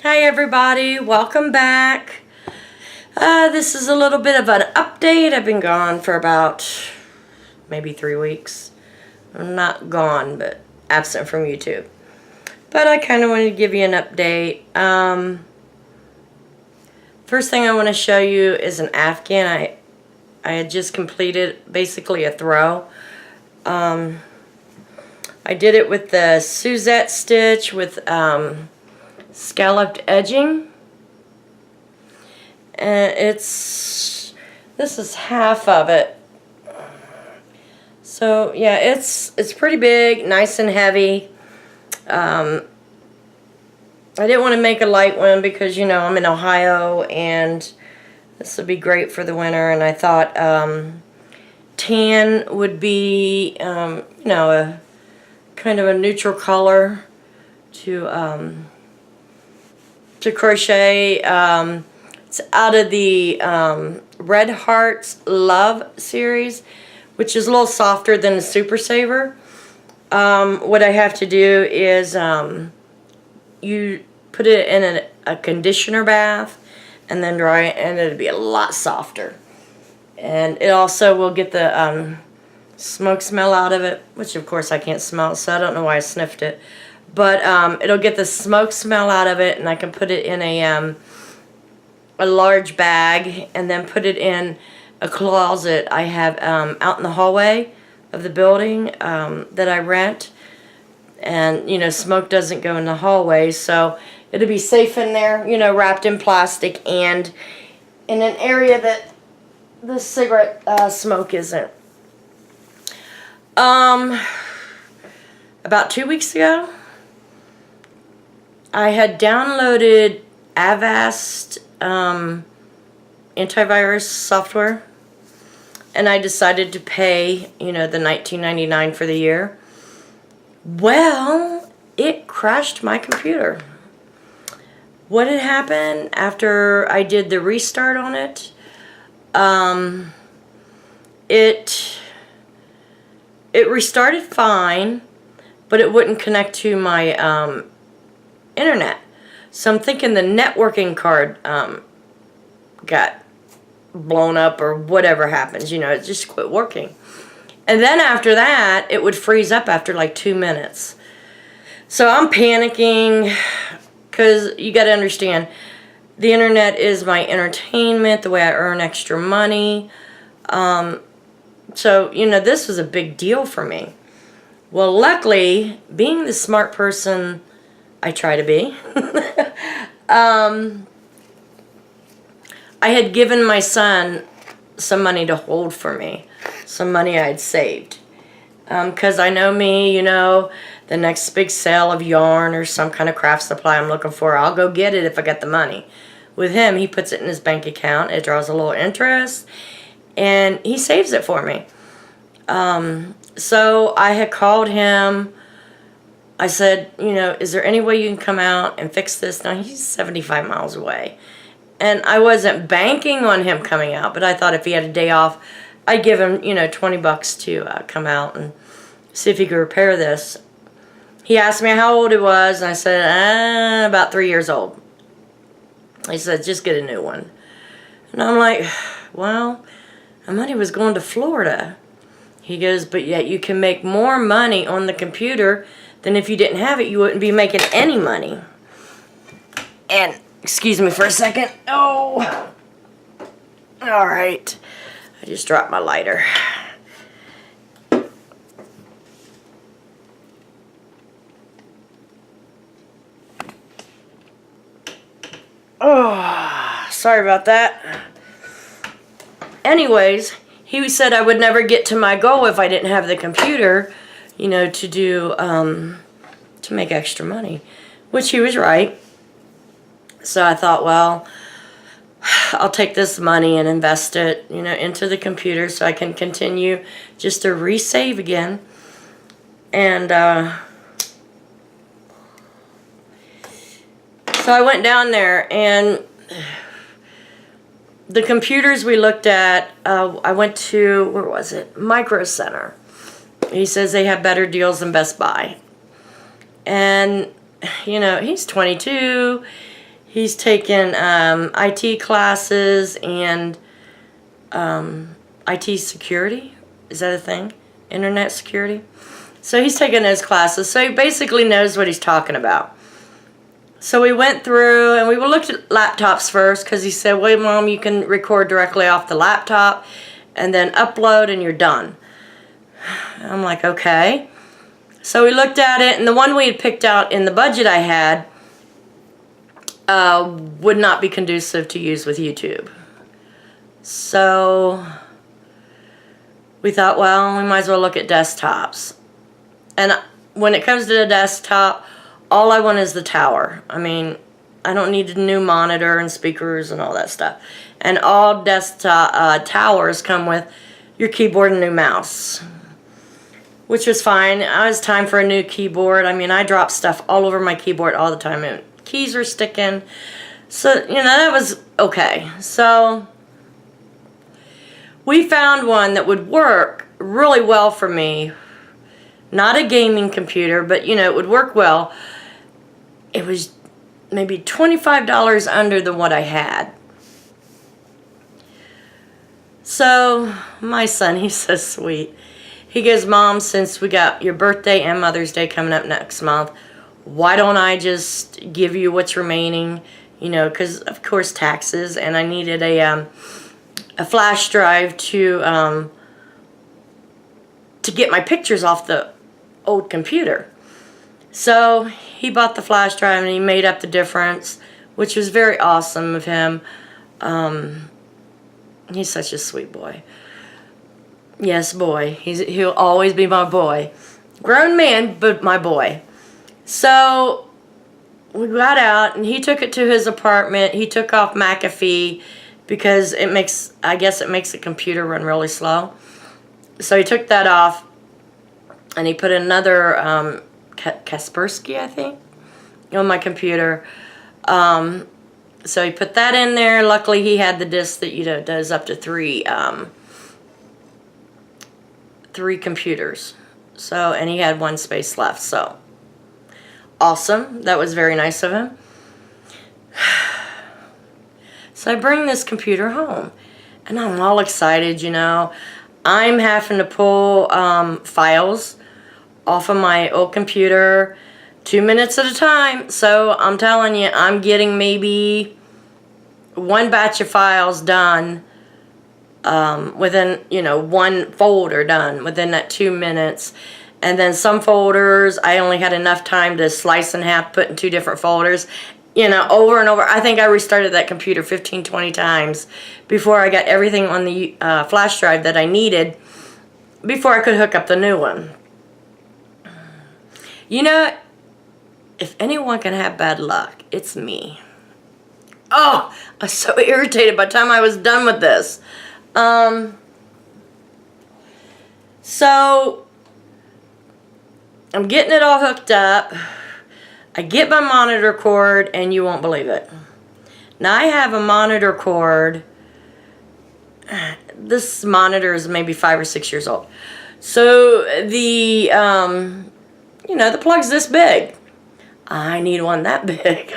Hi everybody, welcome back. This is a little bit of an update. I've been gone for about maybe 3 weeks. I'm not gone, but absent from YouTube. But I kind of wanted to give you an update. First thing I want to show you is an Afghan. I had just completed basically a throw. I did it with the Suzette stitch with scalloped edging. And this is half of it. So yeah, it's pretty big, nice and heavy. I didn't want to make a light one because, you know, I'm in Ohio and this would be great for the winter, and I thought tan would be, you know, a kind of a neutral color to crochet. It's out of the Red Hearts Love series, which is a little softer than the Super Saver. What I have to do is you put it in a conditioner bath and then dry it, and it'll be a lot softer. And it also will get the smoke smell out of it, which of course I can't smell, so I don't know why I sniffed it. But it'll get the smoke smell out of it, and I can put it in a large bag and then put it in a closet I have out in the hallway of the building that I rent. And, you know, smoke doesn't go in the hallway, so it'll be safe in there, you know, wrapped in plastic and in an area that the cigarette smoke isn't. About 2 weeks ago, I had downloaded Avast antivirus software, and I decided to pay, you know, the $19.99 for the year. Well, it crashed my computer. What had happened after I did the restart on it? It restarted fine, but it wouldn't connect to my internet. So I'm thinking the networking card got blown up or whatever happens. You know, it just quit working. And then after that, it would freeze up after like 2 minutes. So I'm panicking because you got to understand, the internet is my entertainment, the way I earn extra money. So, you know, this was a big deal for me. Well, luckily, being the smart person I try to be, I had given my son some money to hold for me, some money I had saved. Because I know me, you know, the next big sale of yarn or some kind of craft supply I'm looking for, I'll go get it if I get the money. With him, he puts it in his bank account, it draws a little interest, and he saves it for me. So I had called him. I said, you know, is there any way you can come out and fix this? Now, he's 75 miles away. And I wasn't banking on him coming out, but I thought if he had a day off, I'd give him, you know, $20 to come out and see if he could repair this. He asked me how old it was, and I said, about 3 years old. He said, just get a new one. And I'm like, well, my money was going to Florida. He goes, but yet you can make more money on the computer than if you didn't have it. You wouldn't be making any money. And, excuse me for a second. Oh, all right. I just dropped my lighter. Oh, sorry about that. Anyways, he said I would never get to my goal if I didn't have the computer, you know, to do, to make extra money, which he was right. So I thought, well, I'll take this money and invest it, you know, into the computer so I can continue just to resave again. And so I went down there, and the computers we looked at, I went to, where was it? Micro Center. He says they have better deals than Best Buy. And, you know, he's 22. He's taken IT classes and IT security. Is that a thing? Internet security? So he's taken those classes. So he basically knows what he's talking about. So we went through and we looked at laptops first because he said, well, Mom, you can record directly off the laptop and then upload and you're done. I'm like, okay. So we looked at it, and the one we had picked out in the budget I had would not be conducive to use with YouTube. So we thought, well, we might as well look at desktops. And when it comes to the desktop, all I want is the tower. I mean, I don't need a new monitor and speakers and all that stuff. And all desktop towers come with your keyboard and new mouse, which was fine. It was time for a new keyboard. I mean, I drop stuff all over my keyboard all the time, and keys are sticking. So, you know, that was okay. So we found one that would work really well for me. Not a gaming computer, but, you know, it would work well. It was maybe $25 under than what I had. So my son, he's so sweet. He goes, Mom, since we got your birthday and Mother's Day coming up next month, why don't I just give you what's remaining? You know, because of course taxes, and I needed a flash drive to get my pictures off the old computer. So he bought the flash drive and he made up the difference, which was very awesome of him. He's such a sweet boy. Yes, boy. He'll always be my boy. Grown man, but my boy. So we got out and he took it to his apartment. He took off McAfee because I guess it makes the computer run really slow. So he took that off and he put another Kaspersky, I think, on my computer. So he put that in there. Luckily, he had the disc that, you know, does up to three computers. So, and he had one space left. So, awesome. That was very nice of him. So I bring this computer home, and I'm all excited, you know. I'm having to pull files off of my old computer 2 minutes at a time. So I'm telling you, I'm getting maybe one batch of files done within, you know, one folder done within that 2 minutes. And then some folders, I only had enough time to slice in half, put in 2 different folders, you know, over and over. I think I restarted that computer 15, 20 times before I got everything on the flash drive that I needed before I could hook up the new one. You know, if anyone can have bad luck, it's me. Oh, I was so irritated by the time I was done with this. So I'm getting it all hooked up. I get my monitor cord, and you won't believe it. Now I have a monitor cord. This monitor is maybe 5 or 6 years old. So the, you know, the plug's this big. I need one that big.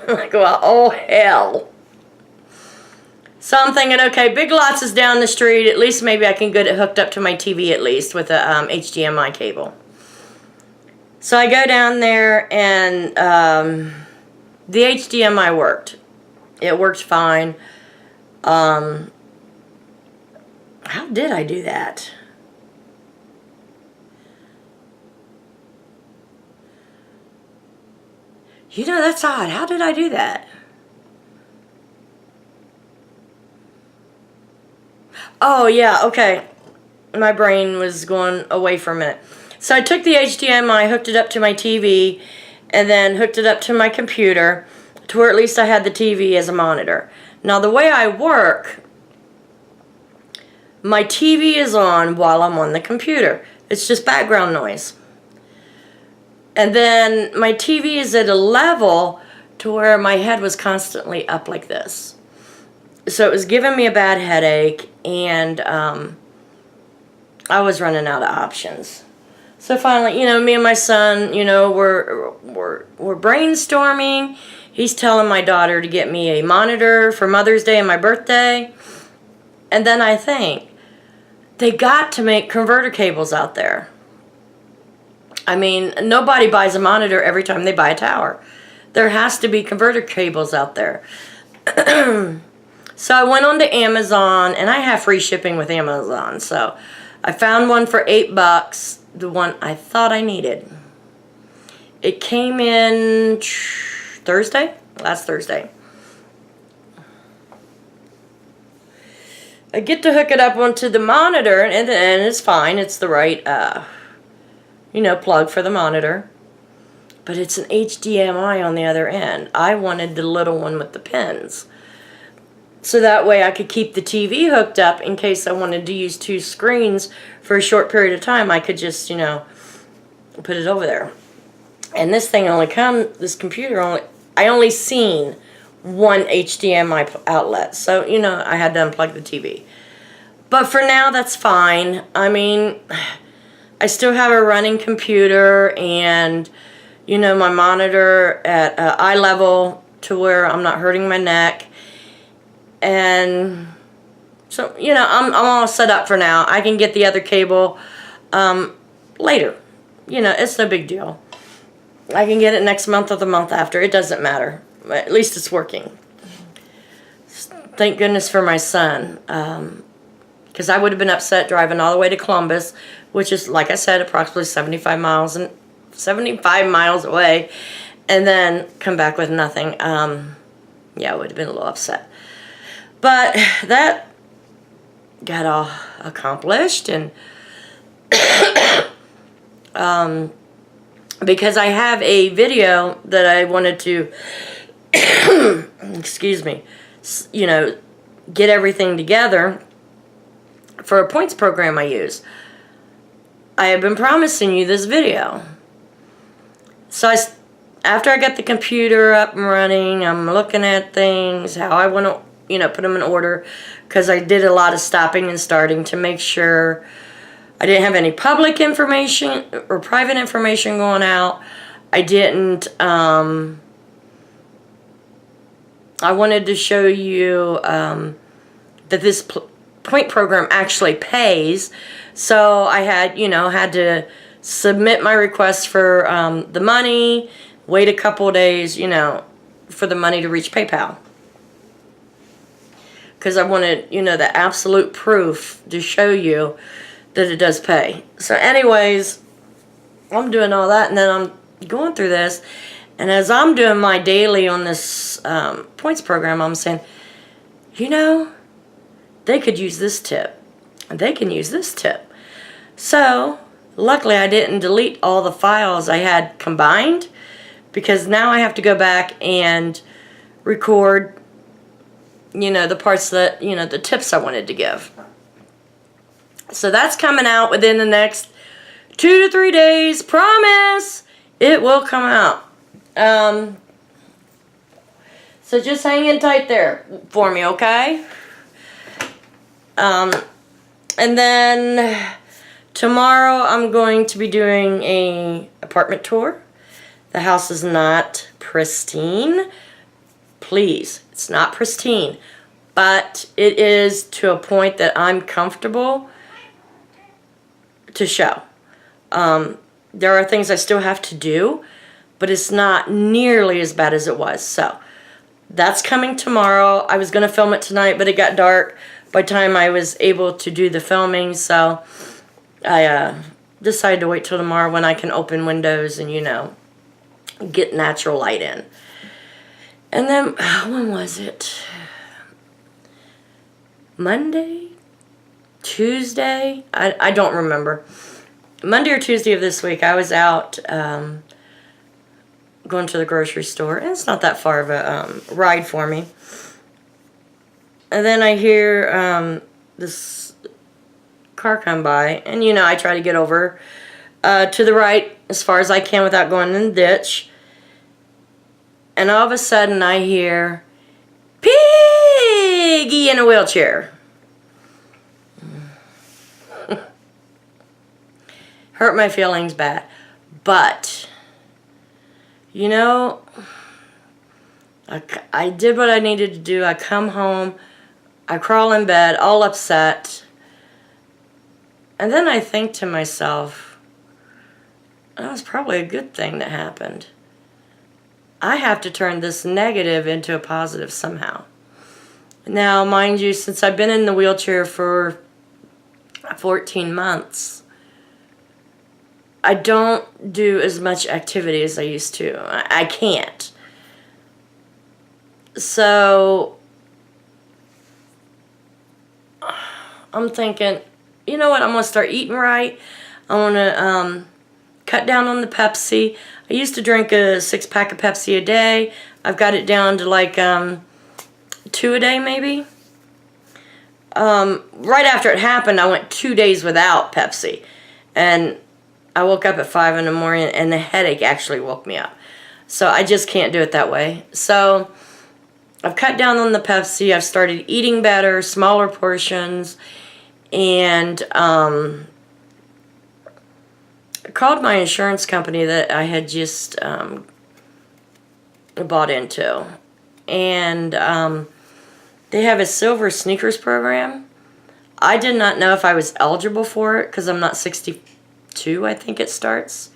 I'm like, well, oh hell. So I'm thinking, okay, Big Lots is down the street. At least maybe I can get it hooked up to my TV at least with a HDMI cable. So I go down there, and the HDMI worked. It worked fine. How did I do that? You know, that's odd. How did I do that? Oh, yeah, okay. My brain was going away for a minute. So I took the HDMI, hooked it up to my TV, and then hooked it up to my computer to where at least I had the TV as a monitor. Now, the way I work, my TV is on while I'm on the computer. It's just background noise. And then my TV is at a level to where my head was constantly up like this. So it was giving me a bad headache, and I was running out of options. So finally, me and my son, we're brainstorming. He's telling my daughter to get me a monitor for Mother's Day and my birthday. And then I think, they got to make converter cables out there. I mean, nobody buys a monitor every time they buy a tower. There has to be converter cables out there. So I went on to Amazon, and I have free shipping with Amazon. So I found one for $8, the one I thought I needed. It came in last Thursday. I get to hook it up onto the monitor, and it's fine. It's the right, plug for the monitor. But it's an HDMI on the other end. I wanted the little one with the pins. So that way I could keep the TV hooked up in case I wanted to use 2 screens for a short period of time. I could just, put it over there. And this thing this computer I only seen one HDMI outlet. So, I had to unplug the TV. But for now, that's fine. I mean, I still have a running computer and, my monitor at eye level to where I'm not hurting my neck. And so, I'm all set up for now. I can get the other cable later. It's no big deal. I can get it next month or the month after. It doesn't matter. At least it's working. Thank goodness for my son. Because I would have been upset driving all the way to Columbus, which is, like I said, approximately 75 miles away, and then come back with nothing. Yeah, I would have been a little upset. But that got all accomplished, and because I have a video that I wanted to, excuse me, get everything together for a points program I use. I have been promising you this video. So after I got the computer up and running, I'm looking at things, how I want to, put them in order, because I did a lot of stopping and starting to make sure I didn't have any public information or private information going out. I didn't, I wanted to show you that this point program actually pays. So I had, had to submit my request for the money, wait a couple of days, for the money to reach PayPal. Because I wanted, the absolute proof to show you that it does pay. So anyways, I'm doing all that, and then I'm going through this. And as I'm doing my daily on this points program, I'm saying, they could use this tip. And they can use this tip. So, luckily I didn't delete all the files I had combined, because now I have to go back and record, the parts that, the tips I wanted to give. So that's coming out within the next 2 to 3 days. Promise! It will come out. So just hang in tight there for me, okay? And then tomorrow I'm going to be doing a apartment tour. The house is not pristine. Please, it's not pristine. But it is to a point that I'm comfortable to show. There are things I still have to do, but it's not nearly as bad as it was. So that's coming tomorrow. I was going to film it tonight, but it got dark by the time I was able to do the filming. So I decided to wait till tomorrow when I can open windows and, get natural light in. And then, when was it? Monday? Tuesday? I don't remember. Monday or Tuesday of this week, I was out going to the grocery store. And it's not that far of a ride for me. And then I hear this car come by. And, I try to get over to the right as far as I can without going in the ditch. And all of a sudden I hear, Piggy in a wheelchair. hurt my feelings bad. But, you know, I did what I needed to do. I come home, I crawl in bed, all upset. And then I think to myself, that was probably a good thing that happened. I have to turn this negative into a positive somehow. Now, mind you, since I've been in the wheelchair for 14 months, I don't do as much activity as I used to. I can't. So, I'm thinking, you know what, I'm going to start eating right. I want to cut down on the Pepsi. I used to drink a 6-pack of Pepsi a day. I've got it down to like 2 a day maybe. Right after it happened, I went 2 days without Pepsi. And I woke up at 5 in the morning and the headache actually woke me up. So I just can't do it that way. So I've cut down on the Pepsi. I've started eating better, smaller portions. And I called my insurance company that I had just bought into. And they have a silver sneakers program. I did not know if I was eligible for it because I'm not 62, I think it starts.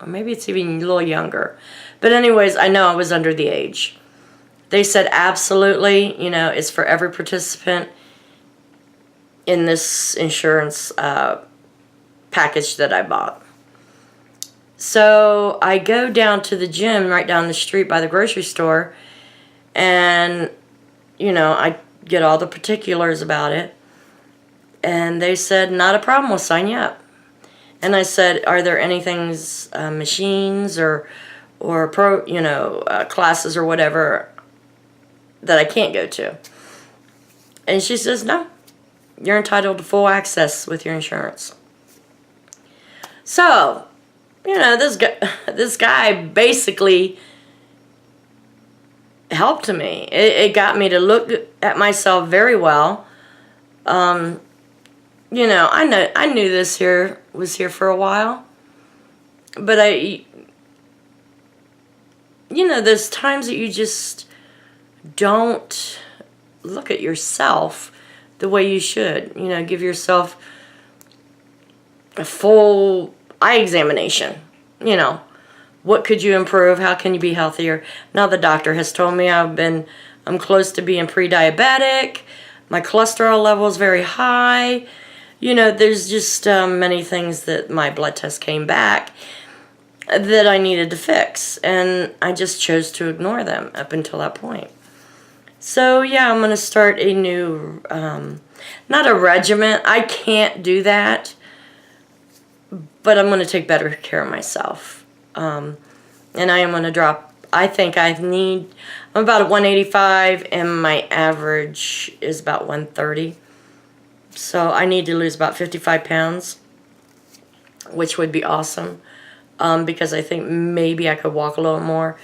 Or maybe it's even a little younger. But anyways, I know I was under the age. They said absolutely, you know, it's for every participant in this insurance package that I bought. So I go down to the gym right down the street by the grocery store, and, you know, I get all the particulars about it. And they said, not a problem, we'll sign you up. And I said, are there anything, machines or classes or whatever that I can't go to? And she says, no, you're entitled to full access with your insurance. So, you know, this guy basically helped me. It got me to look at myself very well. You know, I knew this here was here for a while, but you know, there's times that you just don't look at yourself the way you should. You know, give yourself a full eye examination. You know, what could you improve? How can you be healthier? Now the doctor has told me I'm close to being pre-diabetic. My cholesterol level is very high. You know, there's just many things that my blood test came back that I needed to fix. And I just chose to ignore them up until that point. So, yeah, I'm going to start a new, not a regimen. I can't do that. But I'm going to take better care of myself. And I am going to drop, I think I'm about 185 and my average is about 130. So I need to lose about 55 pounds, which would be awesome. Because I think maybe I could walk a little more.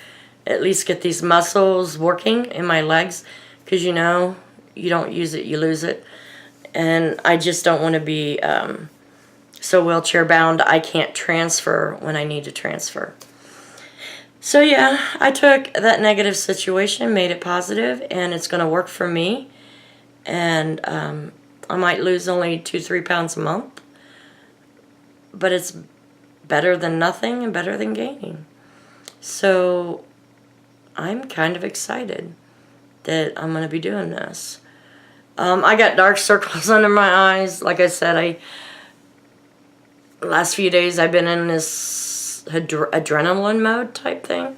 At least get these muscles working in my legs. Because, you know, you don't use it, you lose it. And I just don't want to be so wheelchair bound I can't transfer when I need to transfer. So yeah, I took that negative situation, made it positive, and it's going to work for me. And I might lose only 2-3 pounds a month. But it's better than nothing and better than gaining. So I'm kind of excited that I'm going to be doing this. I got dark circles under my eyes. Like I said, last few days I've been in this adrenaline mode type thing.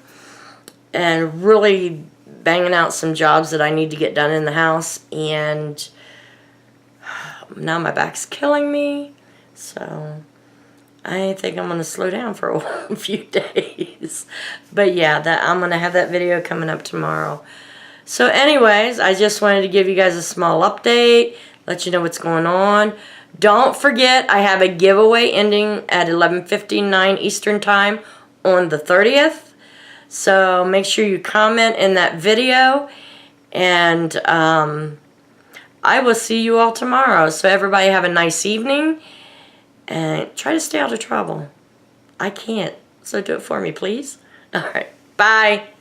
And really banging out some jobs that I need to get done in the house. And now my back's killing me. So I think I'm going to slow down for a few days. But yeah, I'm going to have that video coming up tomorrow. So anyways, I just wanted to give you guys a small update, let you know what's going on. Don't forget, I have a giveaway ending at 11:59 Eastern Time on the 30th. So make sure you comment in that video. And I will see you all tomorrow. So everybody have a nice evening. and try to stay out of trouble. I can't, so do it for me, please. All right, bye.